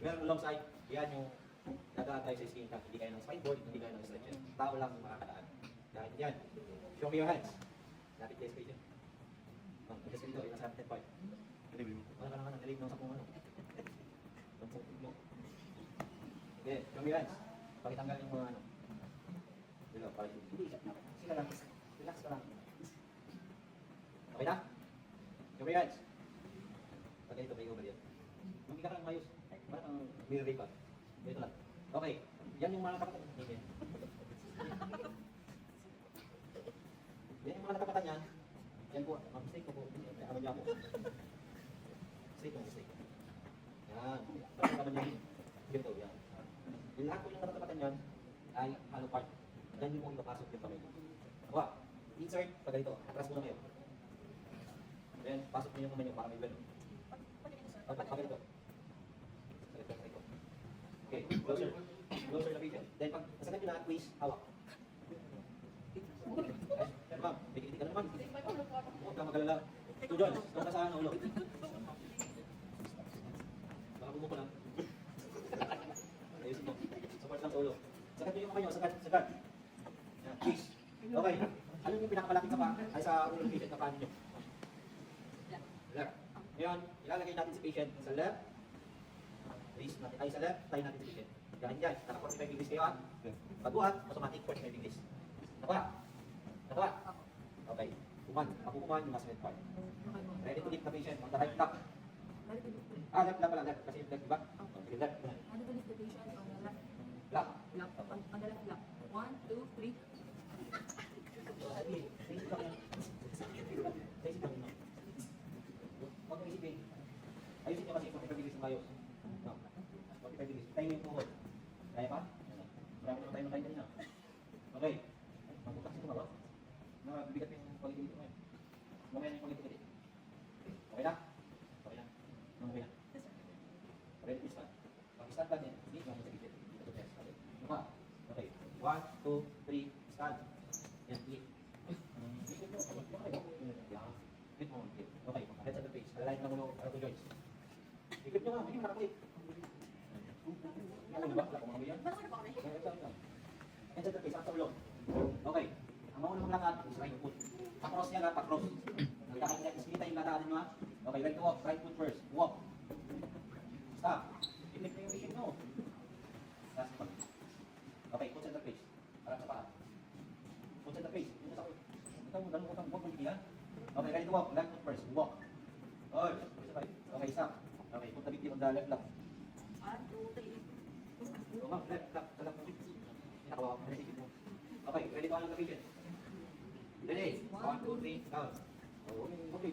Meron alongside, yan yung dadaan tayo sa skin ka. Hindi kayo ng spineboard, hindi kayo ng stretcher. Tao lang makakadaan. Dahil yan. Show me your hands. Lapit kayo sa patient. Oh, just dito, yung nasa atin part. Wala ka naman ang nalib ng sa kung ano. Okay, show me your hands. Pakitanggal yung mga ano. Dilo, pakitanggal. Hindi, sila lang. Relax ka lang. Okay na? Show me your hands. Pagka ito, may over yan. Hindi ka lang mayos. Parang mirror pa. Dito lang. Okay. Yan yung mga nakapatan. Okay. Yan yung mga nakapatan yan. Yan po. Mistake ko po. Ano niya po. Mistake. Yan. Tapos naman yan. Ganito. Yan. Yung lahat po yung nakapatan yan ay hollow part. Yan yung ipapasok yung kamay. Wah. Insert. Pag ganito. Atras mo na kayo. Then, pasok mo yung kamay nyo para may well. Pag ganito. Okay, closer. Closer na patient. Then pag nasakit nyo na, please, hawak. Pero ma'am, may kikitig ka na naman. Huwag kang mag-alala. Ito, John, huwag ka sa ulo. Baka bumuko lang. Ayusin mo. Support lang sa ulo. Sakat nyo yung kamay nyo, sakat. Yan, please. Okay. Ano yung pinakamalapit sa paa? Ay sa ulo ng patient na paa ninyo? Left. Ngayon, ilalagay natin si patient sa left. Raise natin tayo sa left, tayo natin sa patient. Dahil dyan, naka 45 degrees kayo ha. Pagbuhat, automatic 45 degrees. Nakawa? Okay. Pakukuman yung nasa mid part. Ready to lift the patient on the right lock. Left pala, left. Kasi left, diba? Okay, left. How to lift the patient on the left? Lock. On the left lock. 1, 2, 3. Face lang yan. Face lang yun. Huwag mong isipin. Ayusin nyo kasi 45 degrees ng ayos. No. 45 degrees. Tayo yung tuhod. Kaya pa? Marami naman tayo nakain kanina. Okay. Magbukas ito ba? Nabigat yung quality dito ngayon. Mamaya yung quality dito. Okay na? Okay na. Okay na. Ready to start. Pag-start lang yan. Hindi naman sa gilid. Dito to test. Okay. Luma. Okay. 1, 2, 3, stand. Yan, click. Click mo. Click mo. Okay. Head at the face. Align lang ulo. Para to joints. Ikot nyo nga. Hindi mo nakaklik. Ano ba? Wala ko mga yan. Head at the face. At sa ulo. Okay. Ang maunang maglakad is right foot. Pa-cross niya na, pa-cross. Nakikita yung ladaanan nyo ha. Okay, right to walk. Right foot first. Walk. Stop. I-click na yung machine mo. Last one. Okay, foot center face. Harap sa paa. Foot center face. Yun sa ito mo, dalawang utang. Walk mo yan. Okay, ready to walk. Left foot first. Walk. Okay, stop. Okay, put the victim on the left lock. 1, 2, 3. Left lock. Sa left foot. Nakawawa mo. Okay, ready to along the patient. Ready? 1, 2, 3, down. Okay,